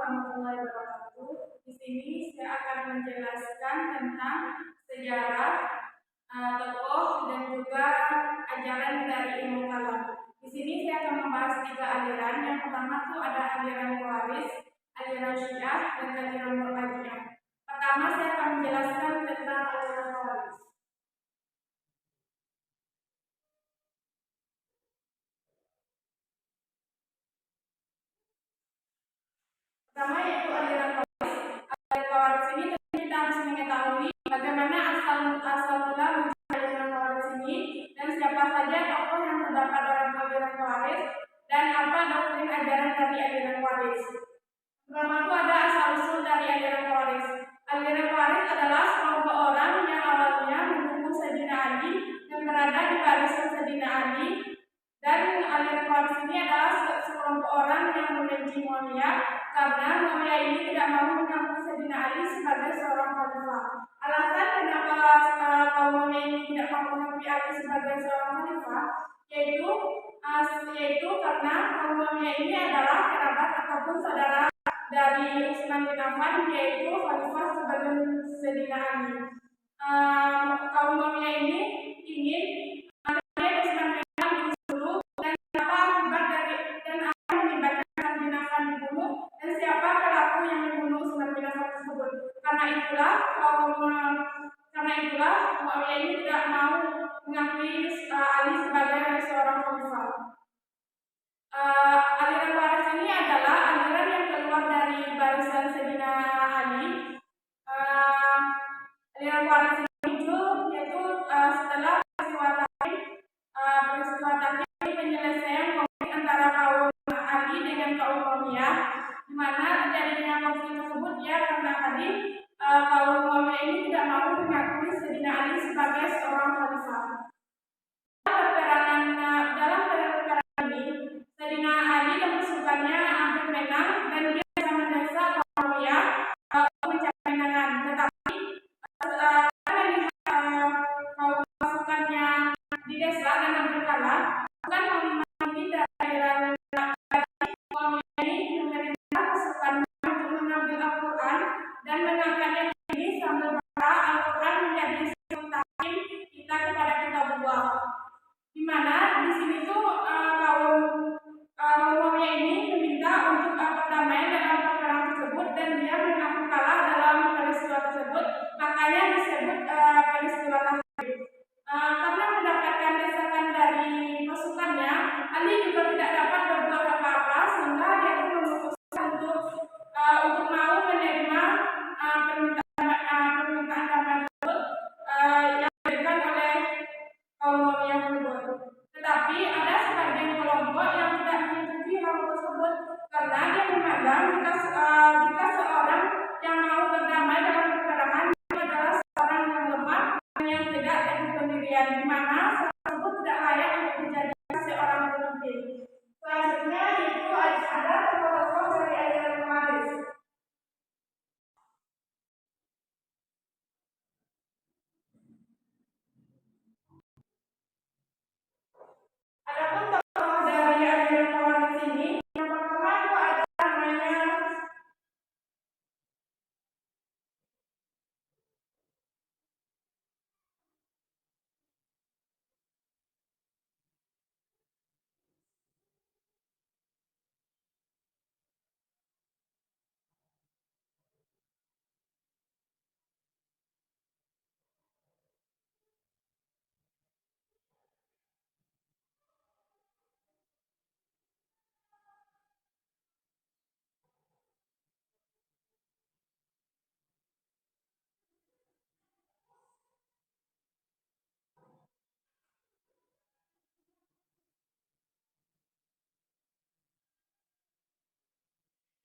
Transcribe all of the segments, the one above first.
warahmatullahi wabarakatuh. Di sini saya akan menjelaskan tentang sejarah, tokoh dan juga ajaran dari ilmu kalam. Di sini saya akan membahas 3 aliran. Yang pertama itu ada aliran Khawarij, aliran Syiah, dan aliran Mu'tazilah. Pertama saya akan menjelaskan tentang aliran Khawarij. Pertama yaitu aliran Khawarij. Aliran Khawarij ini kita harus mengetahui bagaimana asal mula aliran Khawarij ini dan siapa saja tokoh yang terdapat dalam aliran Khawarij dan apa doktrin ajaran dari aliran Khawarij. Pertama itu ada asal usul dari aliran Khawarij. Aliran Khawarij adalah sekelompok orang yang awalnya mendukung Sayyidina Ali dan berada di barisan Sayyidina Ali. Dan aliran Khawarij ini adalah sekelompok orang yang membenci Muawiyah karena Muawiyah ini tidak mau mengakui Sayyidina Ali sebagai seorang khalifah. Alasan kenapa kaum Muawiyah ini tidak mau mengakui Ali sebagai seorang khalifah yaitu karena kaum Muawiyah ini adalah kerabat ataupun saudara dari Utsman bin Affan, yaitu khalifah sebelum Sayyidina Ali. Kaum Muawiyah ini ingin Utsman bin Affan dibunuh dan apa menyebabkan Utsman bin Affan dibunuh dan siapa pelaku yang membunuh Utsman bin Affan tersebut. Karena itulah Muawiyah ini tidak mau mengakui Ali sebagai seorang khalifah. Aliran Khawarij ini adalah aliran yang keluar dari barisan Sayyidina Ali. Aliran Khawarij ini muncul yaitu setelah peristiwa Taif penyelesaian konflik antara kaum Ali dengan kaum Muawiyah, di mana terjadinya konflik tersebut karena tadi kaum Muawiyah ini tidak mau mengakui Sayyidina Ali sebagai seorang khalifah. Dalam peperangan ini Sayyidina Ali dan pasukannya hampir menang dan dia bisa mendesak kaum Muawiyah mencapai kemenangan. Tetapi kaum pasukannya didesak dan hampir kalah, bukan memiliki daerah Muawiyah ini memerintah pasukannya untuk mengambil Al-Quran dan mengangkatnya tinggi sambil berkata Al-Quran menjadi sistem tahkim kita kepada kitabullah. Di mana di sini tuh kaum Muawiyah ini meminta untuk perdamaian dalam perang tersebut dan dia mengaku kalah dalam peristiwa tersebut, makanya disebut peristiwa Taif. Karena mendapatkan desakan dari pasukannya, Ali juga tidak dapat berbuat apa-apa sehingga dia pun memutuskan untuk mau menerima permintaan damai tersebut yang diberikan oleh kaum Muawiyah tersebut. Tetapi ada sebagian kelompok yang tidak menyetujui hal tersebut karena dia memandang jika seorang yang mau berdamai dalam peperangan adalah seorang yang lemah dan yang tidak teguh pendirian, di mana seorang tersebut tidak layak untuk menjadi seorang pemimpin. Selanjutnya yaitu ada tokoh-tokoh dari aliran Khawarij. Adapun tokoh dari aliran Khawarij ini, yang pertama itu ada namanya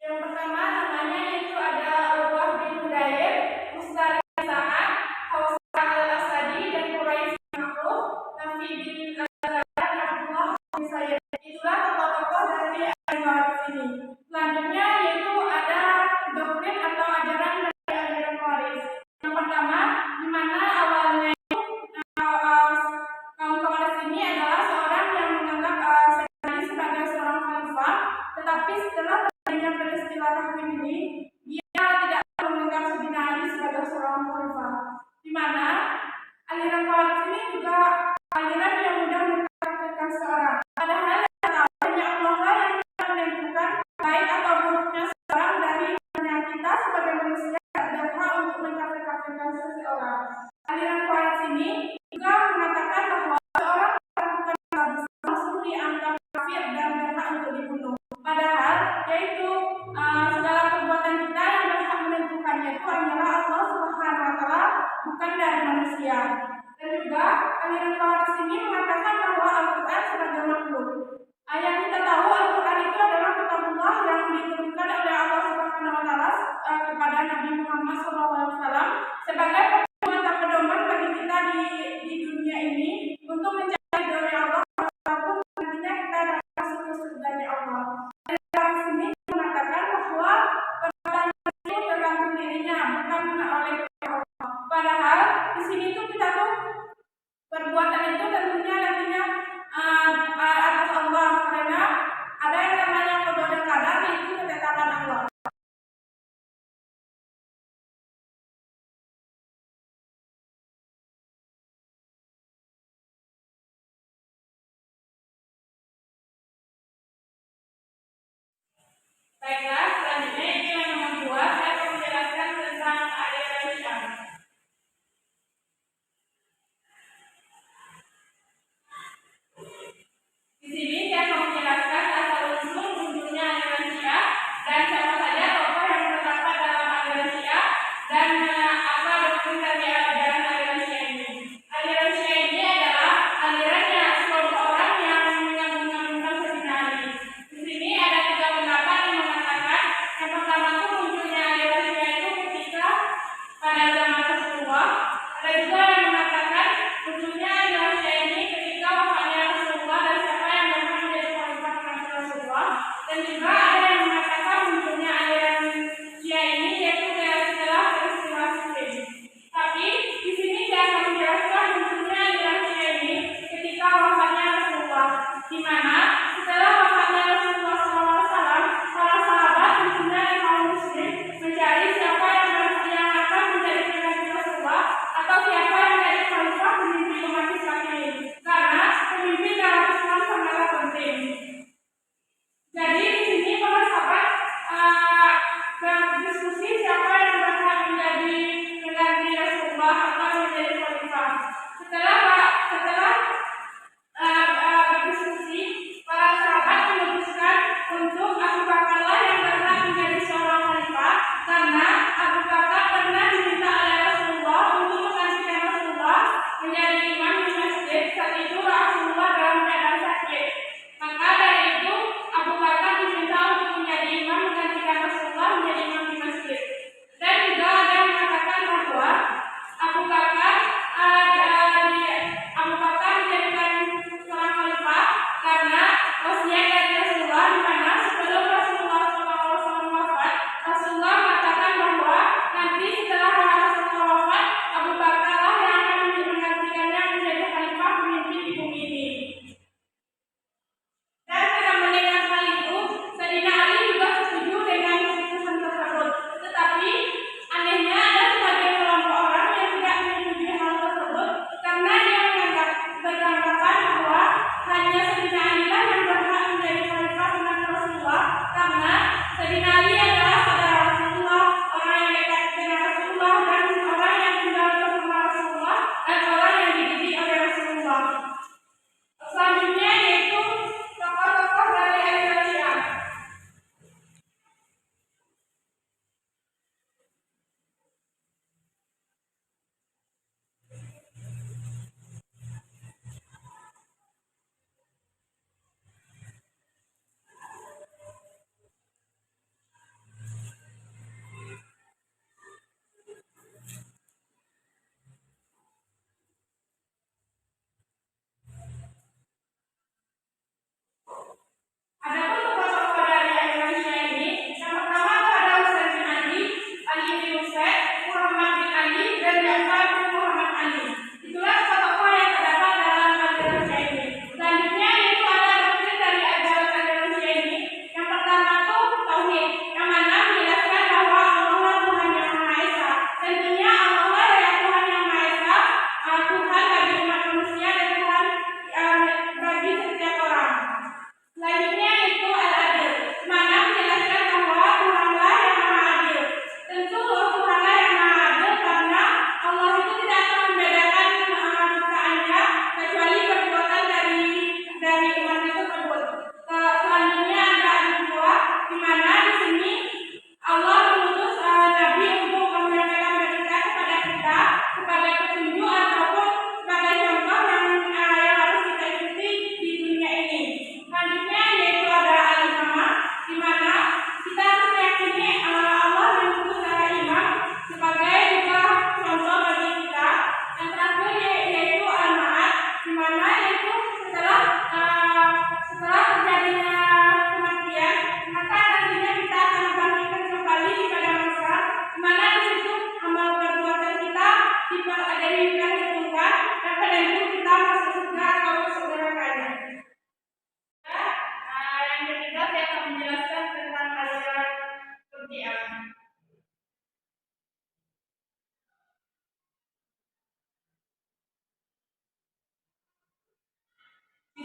yang pertama namanya yaitu ada Urwah bin Hudayr, Mustari bin Sa'ad, Hawsa al-Asadi dan Quraisy bin Ma'ruf, Nafi bin Al-Zahra dan Abdullah bin Sayyid. Itulah tokoh-tokoh dari aliran Khawarij ini. Selanjutnya yaitu ada doktrin atau ajaran dari aliran Khawarij. Yang pertama, di mana awalnya kaum Khawarij ini adalah seorang yang menganggap Sayyidina Ali sebagai seorang khalifah, tetapi setelah peristiwa Taif ini bukan dari manusia. Dan juga aliran Khawarij ini mengatakan bahwa Al-Quran sebagai makhluk. Yang kita tahu Al-Quran itu adalah kitabullah yang diturunkan oleh Allah Subhanahu wa taala kepada Nabi Muhammad SAW sebagai pedoman bagi kita di dunia ini untuk mencari ridhonya Allah ataupun nantinya kita dapat masuk ke surganya Allah. Dan di sini mengatakan bahwa perbuatan itu tergantung dirinya, bukan oleh Allah. Padahal di sini tuh kita tuh perbuatan itu tentunya nantinya atas Allah, karena ada yang namanya qada dan qadar, itu ketetapan Allah. Baiklah, selanjutnya ini yang nomor 2, saya akan menjelaskan tentang aliran Syam. Di sini saya akan menjelaskan asal-usul munculnya aliran Syiah dan siapa saja tokoh yang terdapat dalam aliran Syiah dan apa doktrin dari ajaran aliran Syiah ini. Aliran Syiah ini adalah alirannya sekelompok orang yang mengagungkan Sayyidina Ali. Di sini ada 3 pendapat yang mengatakan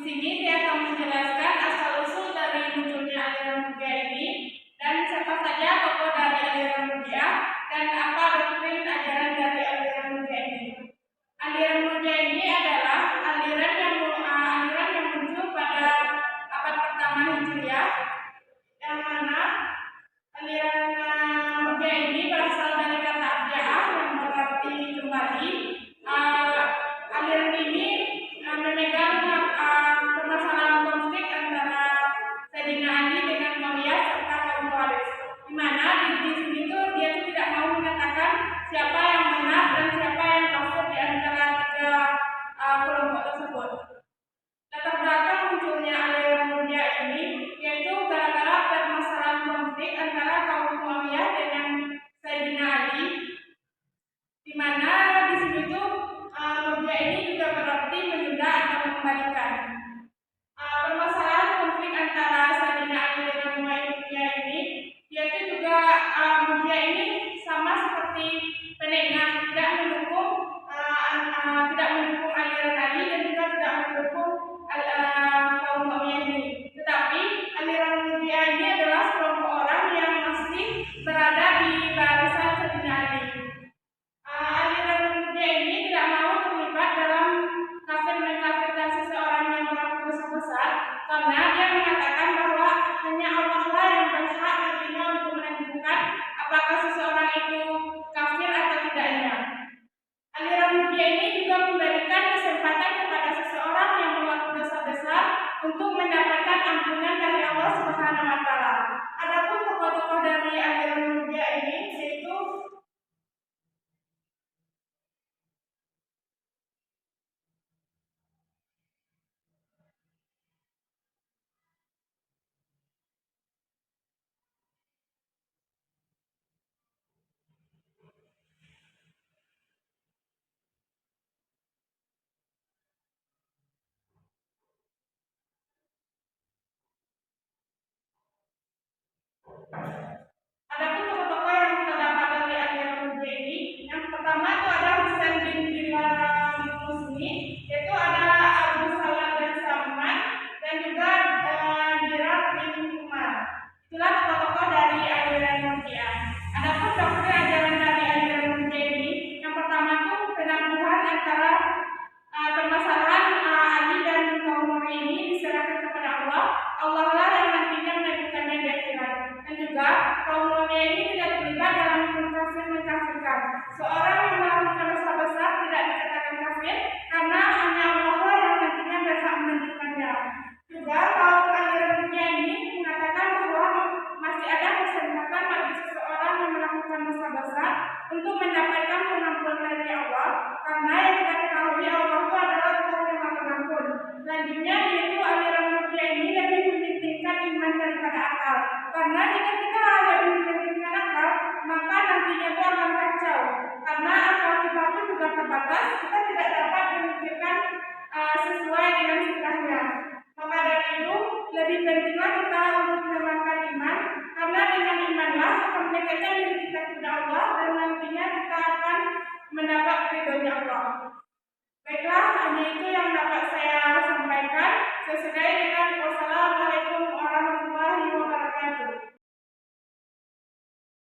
sini saya akan menjelaskan asal-usul dari munculnya aliran Murji'ah ini dan siapa saja tokoh dari aliran Murji'ah dan apa doktrin ajaran dari aliran Murji'ah ini. Aliran Murji'ah ini adalah aliran yang muncul pada abad pertama Hijriah, yang mana aliran Murji'ah ini berasal dari kata Arja'ah yang berarti kembali. Aliran ini memegang permasalahan konflik antara Sayyidina Ali dengan Muawiyah serta kaum Khawarij, di mana di sini tuh dia tuh tidak mau mengatakan siapa yang benar dan siapa yang kafir di antara tiga kelompok tersebut. Latar belakang munculnya aliran Murji'ah ini yaitu gara-gara permasalahan konflik antara kaum Muawiyah dengan Sayyidina Ali, di mana di sini tuh Murji'ah ini juga berarti menunda atau mengembalikan. Permasalahan konflik antara Sayyidina Ali dengan Muawiyah ini yaitu juga Murji'ah ini sama seperti penengah, tidak mendukung aliran Ali dan juga tidak mendukung kaum Muawiyah ini. Tetapi aliran Murji'ah ini adalah sekelompok orang yang masih berada di barisan Sayyidina Ali. Aliran Murji'ah ini tidak mau terlibat dalam kafir-mengkafirkan seseorang yang melakukan dosa besar, karena dia mengatakan bahwa hanya Allah lah yang berhak nantinya untuk menentukan apakah seseorang itu kafir atau tidaknya. Aliran Murji'ah ini juga memberikan kesempatan kepada seseorang yang melakukan dosa besar untuk mendapatkan ampunan dari Allah Subhanahu wa taala. Adapun tokoh-tokoh dari aliran Murji'ah ini yaitu Adapun tokoh-tokoh yang terdapat dari aliran Murji'ah ini, yang pertama itu ada Husain bin Bilal Musni, yaitu ada Abu Salam dan Salman, dan juga Dirar bin Umar. Itulah tokoh-tokoh dari aliran Murji'ah. Adapun doktrin ajaran dari aliran Murji'ah ini, yang pertama itu penangguhan antara permasalahan Ali dan kaum Muawiyah ini diserahkan kepada Allah. Allah lah yang nantinya menentukannya di akhirat. Dan juga kaum Muawiyah ini tidak terlibat dalam mengkafirkan. Seorang yang melakukan dosa besar tidak dikatakan kafir karena hanya Allah lah yang nantinya berhak menentukannya. Juga kaum aliran Murji'ah ini mengatakan bahwa masih ada kesempatan bagi seseorang yang melakukan dosa besar untuk mendapatkan pengampunan dari Allah, karena yang kita ketahui Allah itu adalah Tuhan yang Maha Pengampun. Selanjutnya yaitu aliran Murji'ah ini lebih mementingkan iman daripada akal, karena jika kita lebih mementingkan akal, maka nantinya itu akan kacau, karena akal kita pun juga terbatas, kita tidak dapat memikirkan sesuai dengan fitrahnya. Maka dari itu lebih pentinglah kita untuk menambahkan iman, karena dengan imanlah akan mendekatkan diri kita kepada Allah dan nantinya kita akan mendapat ridhonya Allah. Baiklah, hanya itu yang